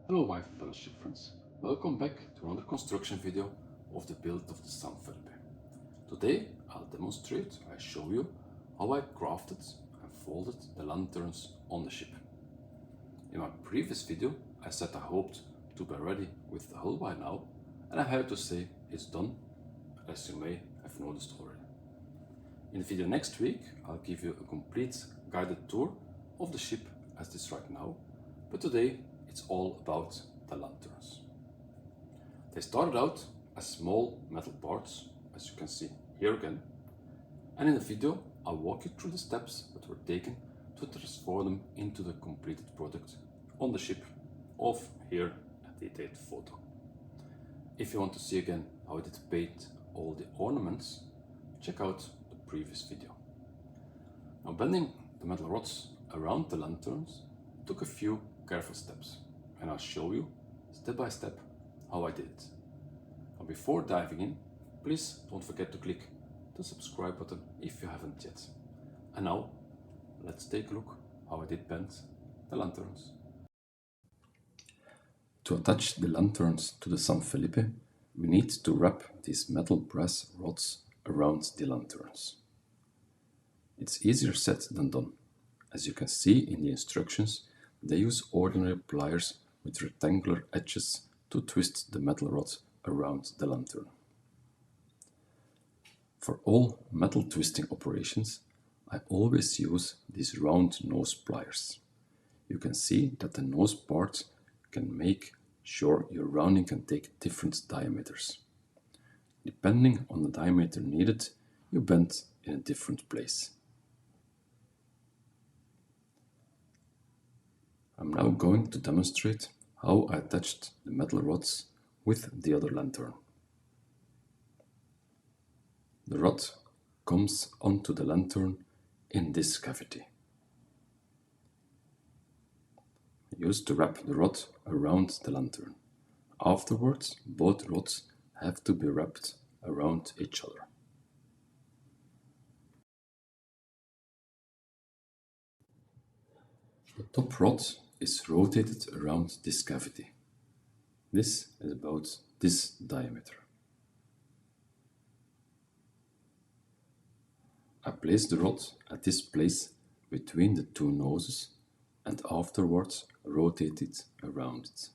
Hello my fellow ship friends, welcome back to another construction video of the build of the San Felipe. Today I'll demonstrate, I show you how I crafted and folded the lanterns on the ship. In my previous video I said I hoped to be ready with the hull by now, and I have to say it's done, as you may have noticed already. In the video next week I'll give you a complete guided tour of the ship as it is right now, but today it's all about the lanterns. They started out as small metal parts, as you can see here again, and in the video I'll walk you through the steps that were taken to transform them into the completed product on the ship of here a detailed photo. If you want to see again how I did paint all the ornaments, check out the previous video. Now, bending the metal rods around the lanterns took a few careful steps, and I'll show you step by step how I did it. Now, before diving in, please don't forget to click the subscribe button if you haven't yet. And now let's take a look how I did bend the lanterns. To attach the lanterns to the San Felipe, we need to wrap these metal brass rods around the lanterns. It's easier said than done. As you can see in the instructions, they use ordinary pliers with rectangular edges to twist the metal rod around the lantern. For all metal twisting operations, I always use these round nose pliers. You can see that the nose part can make sure your rounding can take different diameters. Depending on the diameter needed, you bend in a different place. I'm now going to demonstrate how I attached the metal rods with the other lantern. The rod comes onto the lantern in this cavity. I used to wrap the rod around the lantern. Afterwards, both rods have to be wrapped around each other. The top rod is rotated around this cavity. This is about this diameter. I place the rod at this place between the two noses and afterwards rotate it around it.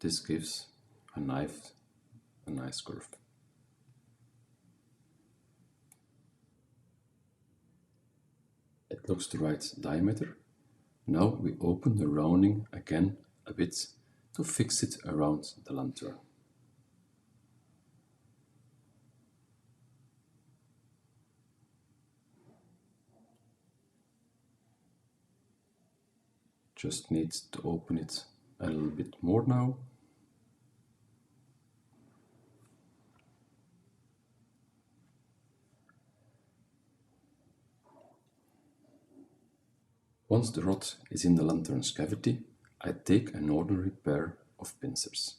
This gives a nice curve. It looks the right diameter. Now we open the rounding again a bit to fix it around the lantern. Just need to open it a little bit more now. Once the rod is in the lantern's cavity, I take an ordinary pair of pincers.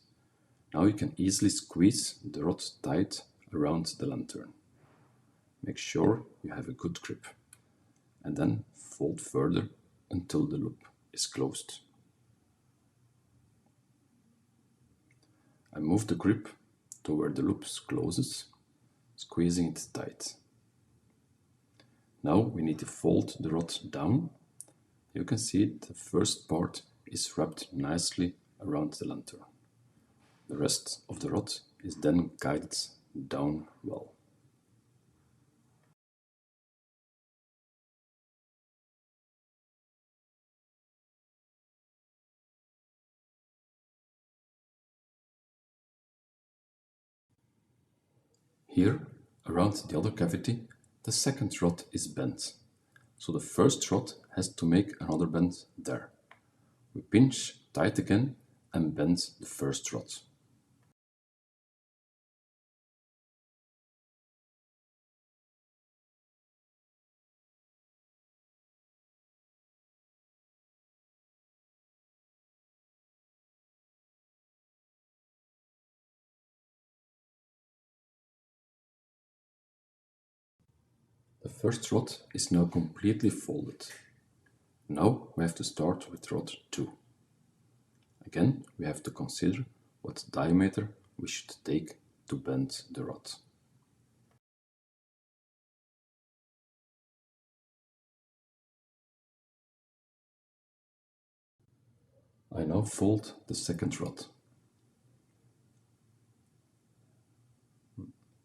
Now you can easily squeeze the rod tight around the lantern. Make sure you have a good grip, and then fold further until the loop is closed. I move the grip to where the loop closes, squeezing it tight. Now we need to fold the rod down. You can see the first part is wrapped nicely around the lantern. The rest of the rod is then guided down well. Here, around the other cavity, the second rod is bent, so the first rod has to make another bend there. We pinch tight again and bend the first rod. The first rod is now completely folded. Now we have to start with rod 2. Again, we have to consider what diameter we should take to bend the rod. I now fold the second rod.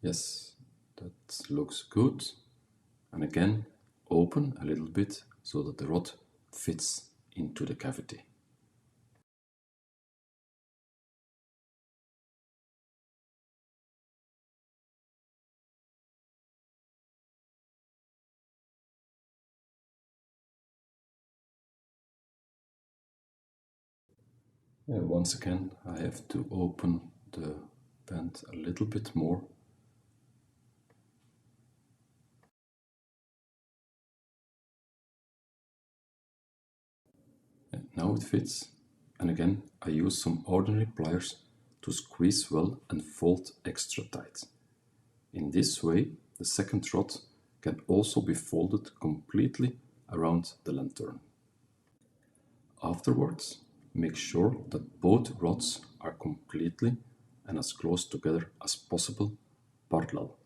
Yes, that looks good. And again, open a little bit so that the rod fits into the cavity. Once again, I have to open the band a little bit more. And now it fits. And again, I use some ordinary pliers to squeeze well and fold extra tight. In this way, the second rod can also be folded completely around the lantern. Afterwards, make sure that both rods are completely and as close together as possible, parallel.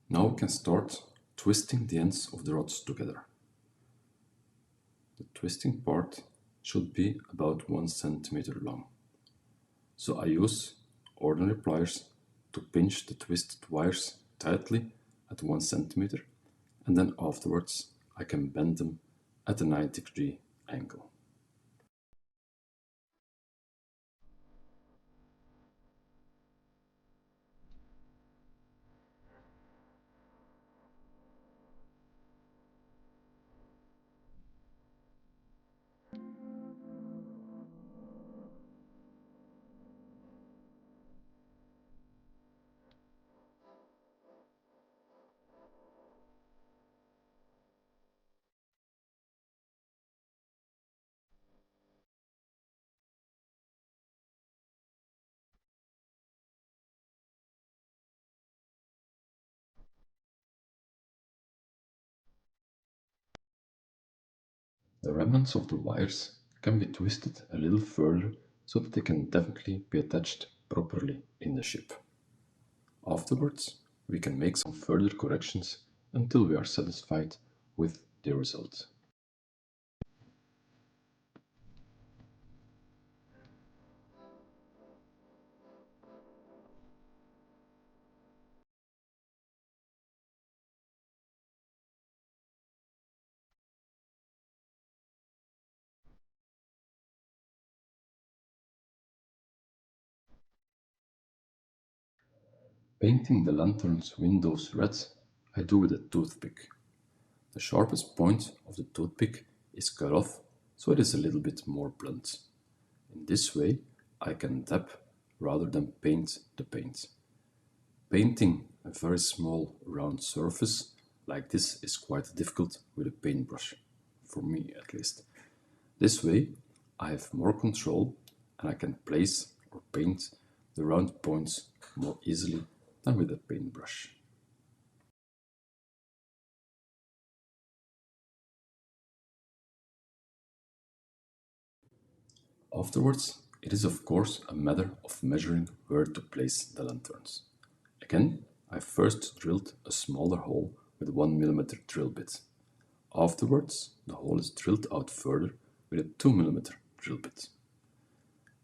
Now we can start twisting the ends of the rods together. The twisting part should be about 1 centimeter long. So I use ordinary pliers to pinch the twisted wires tightly at 1 centimeter, and then afterwards I can bend them at a 90-degree angle. The remnants of the wires can be twisted a little further so that they can definitely be attached properly in the ship. Afterwards, we can make some further corrections until we are satisfied with the result. Painting the lantern's windows red, I do with a toothpick. The sharpest point of the toothpick is cut off, so it is a little bit more blunt. In this way, I can dab rather than paint the paint. Painting a very small round surface like this is quite difficult with a paintbrush, for me at least. This way, I have more control and I can place or paint the round points more easily than with a paintbrush. Afterwards, it is of course a matter of measuring where to place the lanterns. Again, I first drilled a smaller hole with 1 mm drill bit. Afterwards, the hole is drilled out further with a 2 mm drill bit.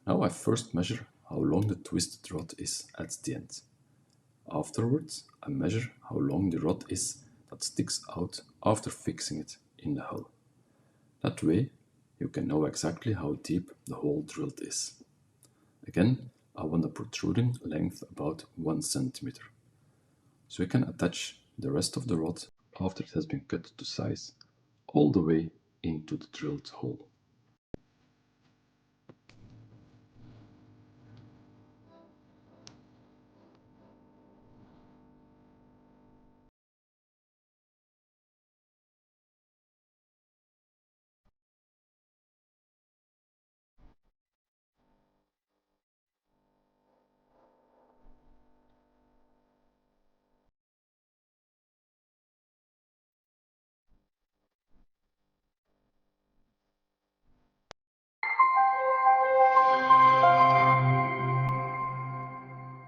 Now I first measure how long the twisted rod is at the end. Afterwards, I measure how long the rod is that sticks out after fixing it in the hull. That way, you can know exactly how deep the hole drilled is. Again, I want a protruding length about 1 centimeter. So we can attach the rest of the rod after it has been cut to size all the way into the drilled hole.